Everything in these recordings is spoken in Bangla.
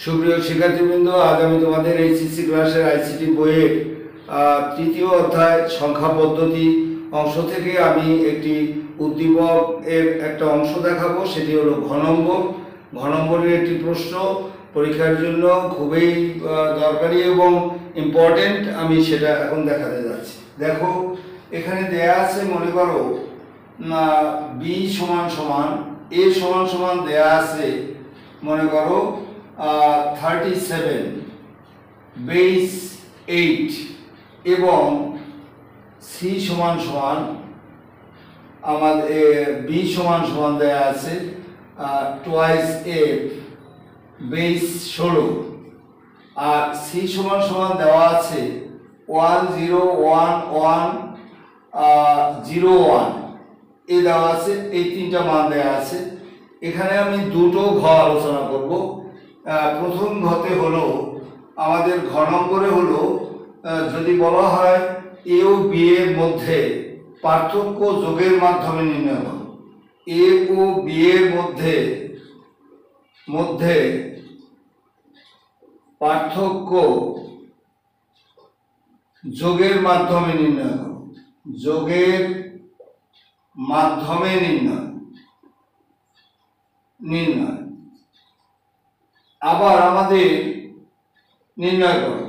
সুপ্রিয় শিক্ষার্থীবৃন্দ, আজ আমি তোমাদের এইচএসসি ক্লাসের আইসিটি বইয়ের তৃতীয় অধ্যায় সংখ্যা পদ্ধতি অংশ থেকে আমি একটি উদ্দীপক এর একটা অংশ দেখাবো। সেটি হলো ঘ নম্বরের একটি প্রশ্ন, পরীক্ষার জন্য খুবই দরকারি এবং ইম্পর্টেন্ট। আমি সেটা এখন দেখাতে যাচ্ছি। দেখো, এখানে দেয়া আছে, মনে করো বি সমান সমান এ সমান সমান দেয়া আছে, মনে করো 37 বেস 8 এবং সি সমান সমান আমাদের বি সমান সমান দেয়া আছে টুয়াইস এফ বেস 16 আর সি সমান সমান দেওয়া আছে 101101 এ দেওয়া আছে। এই তিনটা মান দেওয়া আছে। এখানে আমি দুটো ঘ আলোচনা করব। প্রথম ঘতে হলো আমাদের ঘ নম্বরে হলো যদি বলা হয় এ ও বি এর মধ্যে পার্থক্য যোগের মাধ্যমে নির্ণয় করো। এ ও বি এর মধ্যে পার্থক্য যোগের মাধ্যমে নির্ণয় করো। যোগের মাধ্যমে নির্ণয় আবার আমাদের নির্ণয় করো।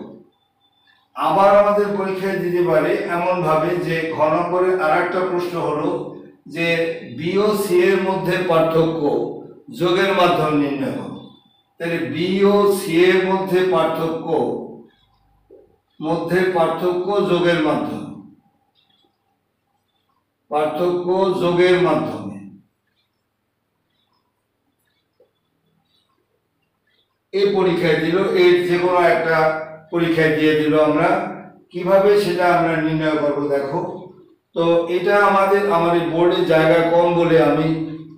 আবার আমাদের পরীক্ষায় দিতে পারে এমন ভাবে যে ঘ নম্বরের আরেকটা প্রশ্ন হলো যে বি ও সি এর মধ্যে পার্থক্য যোগের মাধ্যমে নির্ণয় করো। তাহলে বি ও সি এর মধ্যে পার্থক্য যোগের মাধ্যমে এই পরীক্ষায় দিল। এর যে কোনো একটা পরীক্ষায় দিয়ে দিল। আমরা কিভাবে সেটা আমরা নির্ণয় করব দেখো। তো এটা আমাদের বোর্ডে জায়গা কম বলে আমি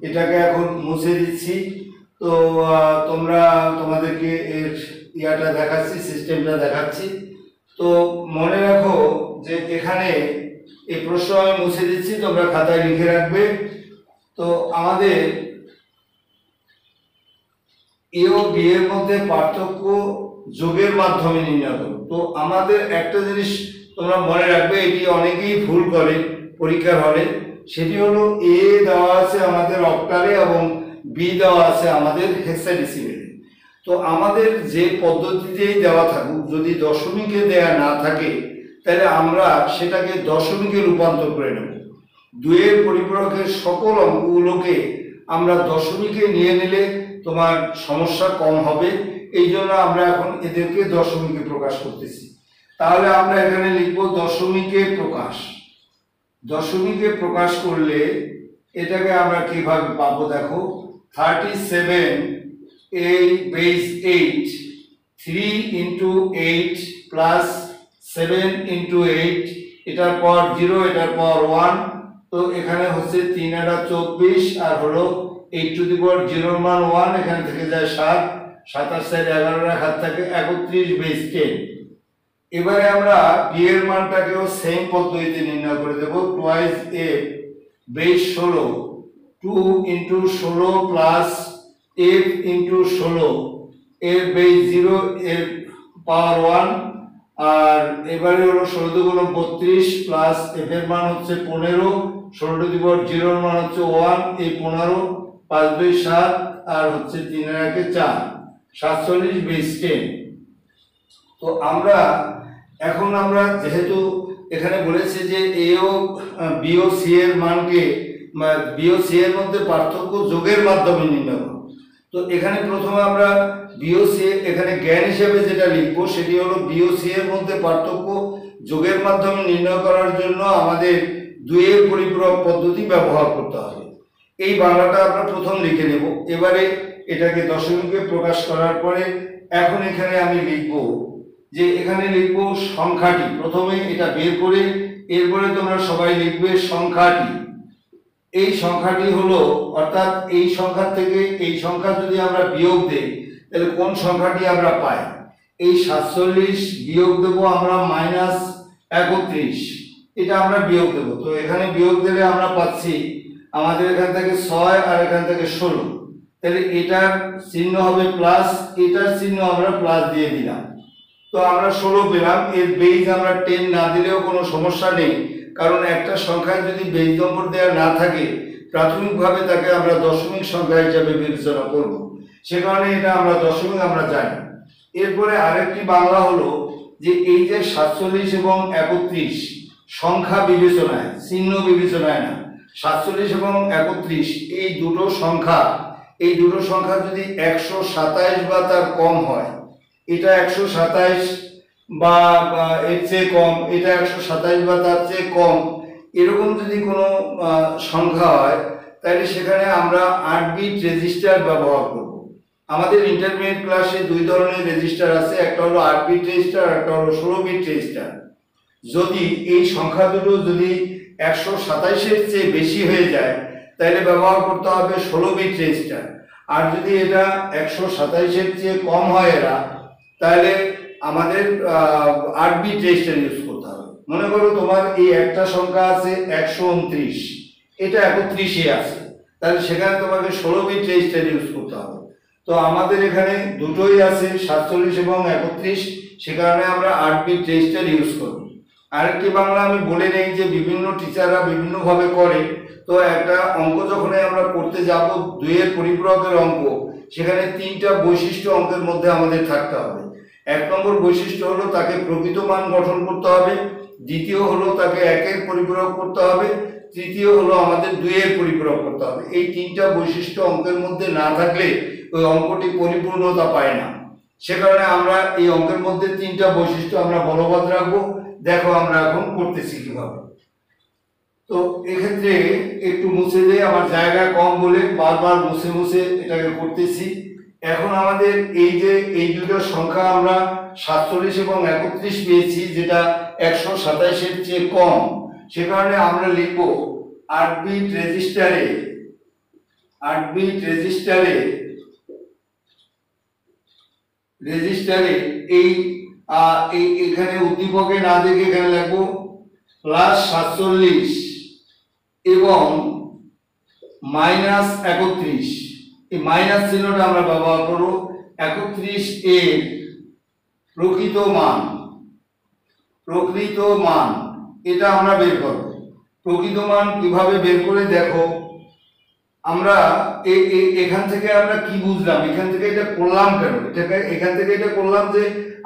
এটাকে এখন মুছে দিচ্ছি। তো তোমাদেরকে এর ইয়াটা দেখাচ্ছি, সিস্টেমটা দেখাচ্ছি। তো মনে রাখো যে এখানে এই প্রশ্ন আমি মুছে দিচ্ছি, তোমরা খাতায় লিখে রাখবে। তো আমাদের এ ও বি এর মধ্যে পার্থক্য যোগের মাধ্যমে নির্ণয় করো। তো আমাদের একটা জিনিস তোমরা মনে রাখবে, এটি অনেকেই ভুল করে পরীক্ষার হলে। সেটি হলো এ দেওয়া আছে আমাদের অক্টালে এবং বি দেওয়া আছে আমাদের হেক্সাডেসিমেলে। তো আমাদের যে পদ্ধতিতেই দেওয়া থাকুক, যদি দশমিকে দেয়া না থাকে তাহলে আমরা সেটাকে দশমিকে রূপান্তর করে নেব। দুইয়ের পরিপূরকের সকল অঙ্কগুলোকে আমরা দশমিকে নিয়ে নিলে তোমার সমস্যা কম হবে। এই জন্য আমরা এখন এদেরকে দশমিকে প্রকাশ করতেছি। তাহলে আমরা এখানে লিখব দশমিকে প্রকাশ করলে এটাকে আমরা কিভাবে পাবো দেখো। 37 এই বেস 8 3 into 8 প্লাস 7 into 8, এটার পাওয়ার 0, এটার পাওয়ার 1। তো এখানে হচ্ছে 3 আর 24 আর হলো 8 to the power 0 মান 1, এখানে থেকে যায় 7, 7 আর 4 11 এর হাত থাকে 31 বেস 10। এবারে আমরা বি এর মানটাকেও সেম পদ্ধতিতে নির্ণয় করে দেব। Twice a base 16 2 into 16 plus f into 16 এর বেস 0 এর পাওয়ার 1। আর এবারে হলো 16 দুগুণ 32 প্লাস f এর মান হচ্ছে 15, 16 টু দি পাওয়ার 0 এর মান হচ্ছে 1, এই 15 5 2 7 আর হচ্ছে 3 এর 1 4 47 বেস 10। তো আমরা যেহেতু এখানে বলেছে যে এ ও বি ও সি এর মানকে বি ও সি এর মধ্যে পার্থক্য যোগের মাধ্যমে নির্ণয় করব। তো এখানে প্রথমে আমরা বি ও সি এখানে জ্ঞান হিসেবে যেটা লিখব সেটি হলো বি ও সি এর মধ্যে পার্থক্য যোগের মাধ্যমে নির্ণয় করার জন্য আমাদের দুইয়ের পরিপূরক পদ্ধতি ব্যবহার করতে হবে। এই বাংলাটা আমরা প্রথম লিখে নেব। এবারে এটাকে দশমিকে প্রকাশ করার পরে এখন এখানে আমি লিখব যে এখানে লিখব সংখ্যাটি। প্রথমে এটা বের করে এরপরে তোমরা সবাই লিখবে সংখ্যাটি। এই সংখ্যাটি হলো, অর্থাৎ এই সংখ্যা থেকে এই সংখ্যা যদি আমরা বিয়োগ দেই তাহলে কোন সংখ্যাটি আমরা পাই। এই 47 বিয়োগ দেব আমরা -31, এটা আমরা বিয়োগ দেব। তো এখানে বিয়োগ দিলে আমরা পাচ্ছি আমাদের এখান থেকে 6 আর এখান থেকে 16। তাহলে এটার চিহ্ন হবে প্লাস, এটার চিহ্ন আমরা প্লাস দিয়ে দিলাম। তো আমরা 16 পেলাম। এর বেজ আমরা 10 না দিলেও কোনো সমস্যা নেই, কারণ একটা সংখ্যায় যদি বেজ নম্বর দেওয়া না থাকে প্রাথমিকভাবে তাকে আমরা দশমিক সংখ্যা হিসাবে বিবেচনা করব, সে কারণে এটা আমরা দশমিক আমরা জানি। এরপরে আরেকটি বাংলা হলো যে এই যে 47 এবং 31 সংখ্যা বিবেচনায়, চিহ্ন বিবেচনায় না, 47 এবং 31 এই দুটো সংখ্যা যদি 127 বা তার কম হয়, এটা 127 বা এর চেয়ে কম, এটা 127 বা তার চেয়ে কম, এরকম যদি কোনো সংখ্যা হয় তাহলে সেখানে আমরা 8 বিট রেজিস্টার ব্যবহার করব। আমাদের ইন্টারমিডিয়েট ক্লাসে দুই ধরনের রেজিস্টার আছে, একটা হলো 8 বিট রেজিস্টার, একটা হলো 16 বিট রেজিস্টার। যদি এই সংখ্যা দুটো যদি 127 এর চেয়ে বেশি হয়ে যায় তাহলে ব্যবহার করতে হবে 16 বিট রেজিস্টার, আর যদি এটা 127 এর চেয়ে কম হয় এরা, তাহলে আমাদের 8 বিট রেজিস্টার ইউজ করতে হবে। মনে করো তোমার এই একটা সংখ্যা আছে 129, এটা 31 এ আছে, তাহলে সেখানে তোমাকে 16 বিট রেজিস্টার ইউজ করতে হবে। তো আমাদের এখানে দুটোই আছে 47 এবং 31, সে কারণে আমরা 8 বিট রেজিস্টার ইউজ করব। আরেকটি বাংলা আমি বলে নেই যে বিভিন্ন টিচাররা বিভিন্নভাবে করে। তো একটা অঙ্ক যখন আমরা করতে যাব, 2 এর পরিপূরকের অঙ্ক, সেখানে 3টা বৈশিষ্ট্য অঙ্কের মধ্যে আমাদের থাকতে হবে। 1 নম্বর বৈশিষ্ট্য হলো তাকে প্রকৃত মান গঠন করতে হবে, দ্বিতীয় হলো তাকে 1 এর পরিপূরক করতে হবে, তৃতীয় হলো আমাদের 2 এর পরিপূরক করতে হবে। এই 3টা বৈশিষ্ট্য অঙ্কের মধ্যে না থাকলে ওই অঙ্কটি পরিপূর্ণতা পায় না। সে কারণে আমরা এই অঙ্কের মধ্যে 3টা বৈশিষ্ট্য আমরা বলবৎ রাখবো। দেখো আমরা এখন করতেছি কিভাবে। তো এক্ষেত্রে একটু মুছে দিয়ে, আমার জায়গা কম বলে বারবার মুছে মুছে এটাকে করতেছি। এখন আমাদের এই যে এই দুটো সংখ্যা আমরা 47 এবং 31 পেয়েছি, যেটা 127 এর চেয়ে কম, সে কারণে আমরা লিখব 8 বিট রেজিস্টারে এই এখানে উদ্দীপকে না দেখে এখানে লিখবো +47 এবং -31। এই মাইনাস চিহ্নটা আমরা ব্যবহার করব। 31 এর প্রকৃত মান এটা আমরা বের করব। প্রকৃত মান কিভাবে বের করে দেখো, আমরা এখান থেকে আমরা কি বুঝলাম, এখান থেকে এটা করলাম কেন, এখান থেকে এটা করলাম যে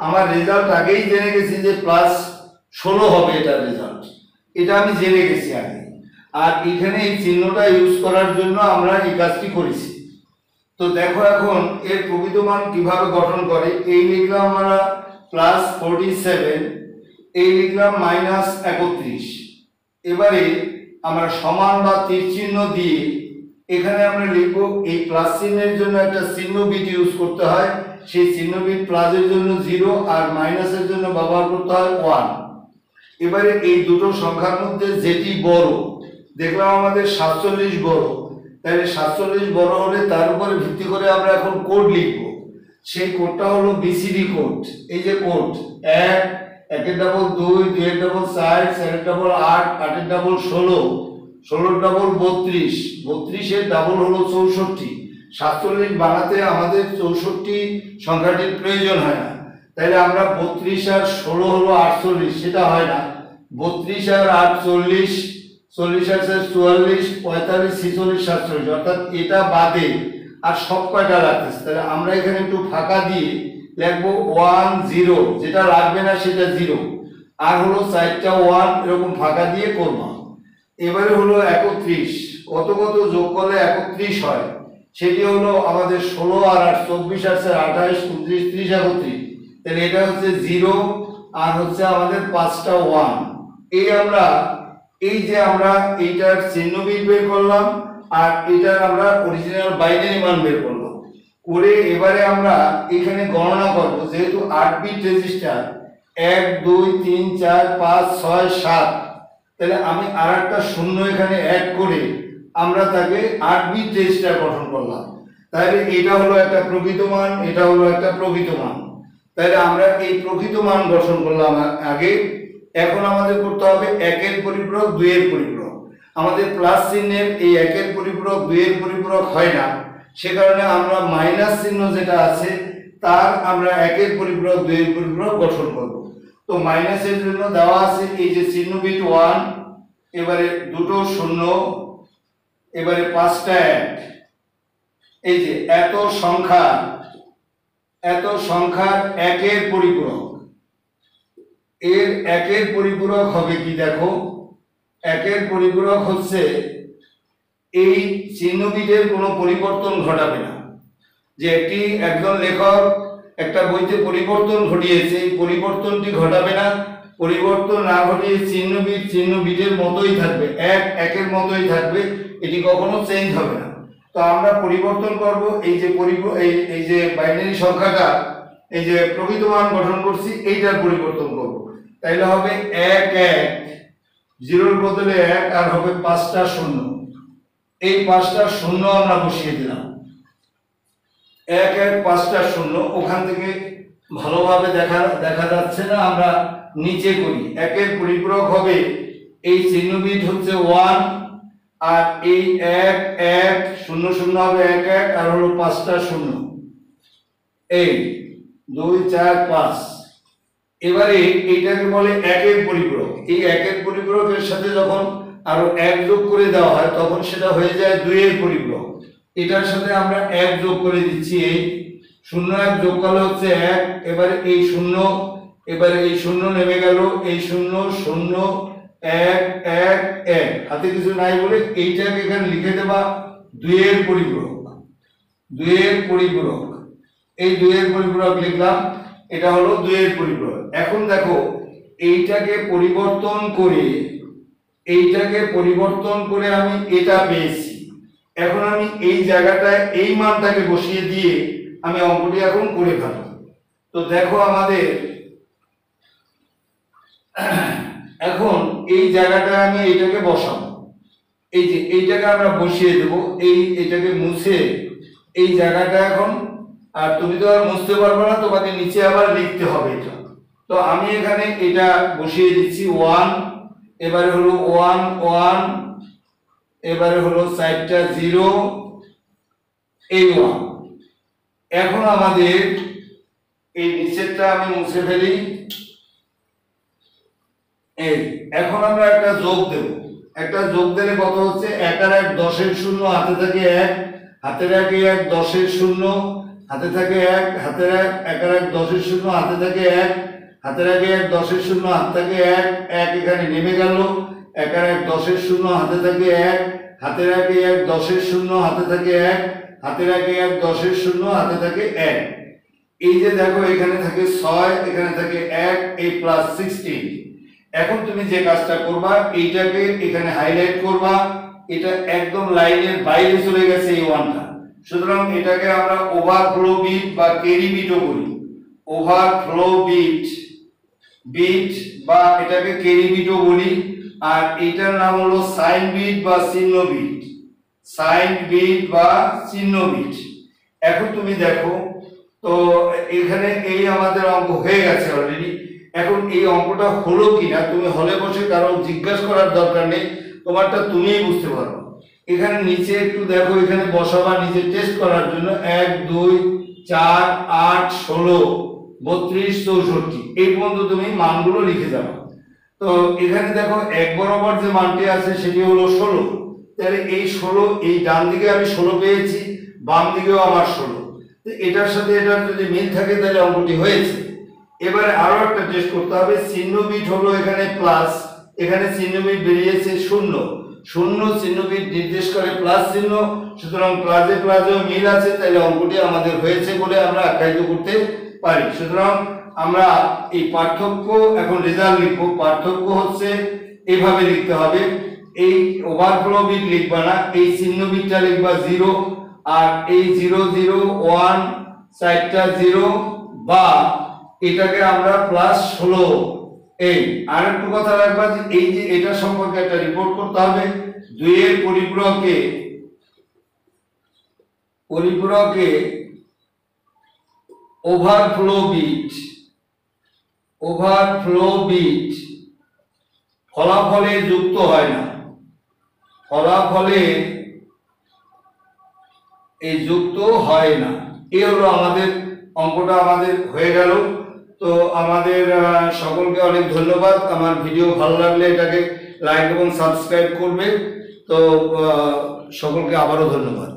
আমার রেজাল্ট আগেই জেনে গেছি যে +16 হবে এটা রেজাল্ট, এটা আমি জেনে গেছি আগে। আর এখানে এই চিহ্নটা ইউজ করার জন্য আমরা এই কাজটি করেছি। তো দেখো এখন এর প্রকৃত মান কিভাবে গঠন করে। এই লিখলাম আমরা +47, এই লিখলাম -31। এবারে আমরা সমান বা তীর চিহ্ন দিয়ে এখানে আমরা লিখব, এই প্লাস চিহ্নের জন্য একটা চিহ্ন বিট ইউজ করতে হয়, সেই চিহ্ন বিট প্লাসের জন্য 0 আর মাইনাসের জন্য ব্যবহার করতে হয় 1। এবারে এই দুটো সংখ্যার মধ্যে যেটি বড়, দেখলাম আমাদের 47 বড়, তাহলে 47 বড় হলে তার উপরে ভিত্তি করে আমরা এখন কোড লিখব। সেই কোডটা হলো বিসিডি কোড। এই যে কোড 1, 1 এর ডাবল 2, 2 এর ডাবল 4, 4 এর ডাবল 8, 8 এর ডাবল 16, 16 এর ডাবল 32, 32 এর ডাবল হলো 64। 47 বানাতে আমাদের 64 সংখ্যাটির প্রয়োজন হয় না, তাহলে আমরা 32 আর 16 হলো 48, সেটা হয় না। 32 আর 8 40, 40 আর 44, 45, 46, 47, অর্থাৎ এটা বাদে আর সব কয়টা লাগতেছে, তাহলে আমরা এখানে একটু ফাঁকা দিয়ে লিখবো 1 0, যেটা লাগবে না সেটা 0, আর হলো 4টা 1 এরকম ফাঁকা দিয়ে করব। এবারে হলো 31, কত কত যোগ করলে 31 হয়, সেটি হলো আমাদের 16 আর 8 24 আর 28 29 30 31, তাহলে এটা হচ্ছে 0 আর হচ্ছে আমাদের 5টা 1। এই আমরা এই যে আমরা এইটার চিহ্ন বিট বের করলাম আর এটার আমরা অরিজিনাল বাইনারি মান বের করলাম করে, এবারে আমরা এখানে গণনা করব। যেহেতু 8 বিট রেজিস্টার 1 2 3 4 5 6 7, তাহলে আমি আরেকটা শূন্য এখানে অ্যাড করে আমরা তাকে 8 বিট রেজিস্টার গঠন করলাম। তাহলে এটা হলো একটা প্রকৃত মান, এটা হলো একটা প্রকৃত মান। তাহলে আমরা এই প্রকৃত মান গঠন করলাম আগে। এখন আমাদের করতে হবে 1 এর পরিপূরক 2 এর পরিপূরক। আমাদের প্লাস চিহ্নের এই 1 এর পরিপূরক 2 এর পরিপূরক হয় না, সে কারণে আমরা মাইনাস চিহ্ন যেটা আছে তার আমরা একের পরিপূরক দুইয়ের পরিপূরক গঠন করব। তো মাইনাসের জন্য দেওয়া আছে এই যে চিহ্ন বিট 1, এবারে দুটো শূন্য, এবারে পাঁচটা এক। এই যে এত সংখ্যার একের পরিপূরক, এর একের পরিপূরক হবে কি দেখো, একের পরিপূরক হচ্ছে এই চিহ্ন বিটের কোনো পরিবর্তন ঘটাবে না। যে একজন লেখক একটা বইতে পরিবর্তন ঘটিয়েছে, এই পরিবর্তনটি ঘটাবে না, পরিবর্তন না ঘটিয়ে চিহ্ন বিটের মতোই থাকবে, একের মতোই থাকবে, এটি কখনো চেঞ্জ হবে না। তো আমরা পরিবর্তন করব এই যে বাইনারি সংখ্যাটা, এই যে প্রকৃত মান গঠন করছি এইটার পরিবর্তন করব। তাইলে হবে 1 1, 0-র বদলে 1, আর হবে 5টা শূন্য। এই 5টা শূন্য আমরা বসিয়ে দিলাম, 1 1 5টা শূন্য। ওখান থেকে ভালোভাবে দেখা যাচ্ছে না, আমরা নিচে করি। একের পরিপূরক হবে এই চিহ্ন বিট হচ্ছে 1, আর এই 1 1 0 0 হবে 1 1, আর হলো 5টা শূন্য, এই 2 4 5। এবারে এইটাকে বলে একের পরিপূরক। এই একের পরিপূরকের সাথে যখন আরো 1 যোগ করে দেওয়া হয় তখন সেটা হয়ে যায় 2 এর পরিপূরক। এটার সাথে আমরা 1 যোগ করে দিচ্ছি, এই 0 1 যোগ করলে হচ্ছে 1। এবারে এই 0, এবারে এই 0 নেমে গেল, এই 0 0 1 1 1, হাতে কিছু নাই বলে এইটাকে এখানে লিখে দেবা 2 এর পরিপূরক। 2 এর পরিপূরক, এই 2 এর পরিপূরক লিখলাম, এটা হলো 2 এর পরিপূরক। এখন দেখো এইটাকে পরিবর্তন করে আমি এটা পেয়েছি। এখন আমি এই জায়গাটায় এই মানটাকে বসিয়ে দিয়ে আমি অঙ্কটি এখন করে ফেলব। তো দেখো আমাদের এখন এই জায়গাটায় আমি এইটাকে বসাবো, এই যে এইটাকে আমরা বসিয়ে দেব, এইটাকে মুছে এই জায়গাটা এখন, আর তুমি তো আর মুছতে পারবে না, তোমাকে নিচে আবার লিখতে হবে এটা। তো আমি এখানে এটা বসিয়ে দিচ্ছি 1, এবারে হলো 1 1, এবারে হলো 4টা 0, এই 1। এখন আমাদের এই নিচেরটা আমি মুছে ফেলি, এই এখন আমরা একটা যোগ দেব। একটা যোগ দিলে কত হচ্ছে, 1 আর 1 10 এর 0, হাতে থাকে 1, হাতের 1 1 10 এর 0, হাতে থাকে 1, হাতের 1 1 আর 1 10 এর 0, হাতে থাকে 1, হাতের 1 1 10 এর 0, হাতে থাকে 1 1, এখানে নেমে গেল, 1 আর 1 10 এর 0, হাতে থাকে 1, হাতের 1 1 10 এর 0, হাতে থাকে 1, হাতের 1 1 10 এর 0, হাতে থাকে 1। এই যে দেখো এখানে থাকে 6, এখানে থাকে 1, এই প্লাস 16। এখন তুমি যে কাজটা করবা, এইটাকে এখানে হাইলাইট করবা, এটা একদম লাইনের বাইরে চলে গেছে এই 1টা। সুতরাং এটাকে আমরা ওভারফ্লো বিট বা ক্যারি বিটও বলি, ওভারফ্লো বিট বা এটাকে ক্যারি বিটও বলি। আর এটার নাম হলো সাইন বিট বা চিহ্ন বিট। এখন তুমি দেখো, তো এখানে এই আমাদের অঙ্ক হয়ে গেছে অলরেডি। এখন এই অঙ্কটা হলো কিনা তুমি হলে বসে কারো জিজ্ঞাসা করার দরকার নেই, তোমারটা তুমিই বুঝতে পারো। এখানে নিচে একটু দেখো, এখানে বসাবা নিচে টেস্ট করার জন্য 1 2 4 8 16 32 64 এই পর্যন্ত তুমি মানগুলো লিখে যাবে। তো এখানে দেখো 1 বরাবর যে মানটি আছে সেটি হলো 16। তাহলে এই 16, এই ডান দিকে আমি 16 পেয়েছি, বাম দিকেও আমার 16। তো এটার সাথে এটার যদি মিল থাকে তাহলে অঙ্কটি হয়েছে। এবারে আরো একটা টেস্ট করতে হবে, চিহ্ন বিট হলো এখানে প্লাস, এখানে চিহ্ন বিট বেরিয়েছে 0 0, চিহ্ন বিট নির্দেশ করে প্লাস চিহ্ন, সুতরাং প্লাসেও মিল আছে, তাহলে অঙ্কটি আমাদের হয়েছে বলে আমরা আখ্যায়িত করতে পারি। সুতরাং আমরা এই পার্থক্য এখন রেজাল্ট লিখবো। পার্থক্য হচ্ছে এইভাবে লিখতে হবে, এই ওভারফ্লো বিট লিখবা না, এই চিহ্ন বিটটা লিখবা 0, আর এই 0 0 1 4টা 0, বা এটাকে আমরা প্লাস 16। এই আরেকটু কথা রাখবা যে এই যে এটা সম্পর্কে একটা রিপোর্ট করতে হবে, 2 এর পরিপূরকে ওভারফ্লো বিট ফলাফলে যুক্ত হয় না, ফলাফলে এই যুক্ত হয় না। এই হলো আমাদের অঙ্কটা আমাদের হয়ে গেল। তো আমাদের সকলকে অনেক ধন্যবাদ। আমার ভিডিও ভালো লাগলে এটাকে লাইক এবং সাবস্ক্রাইব করবে। তো সকলকে আবারও ধন্যবাদ।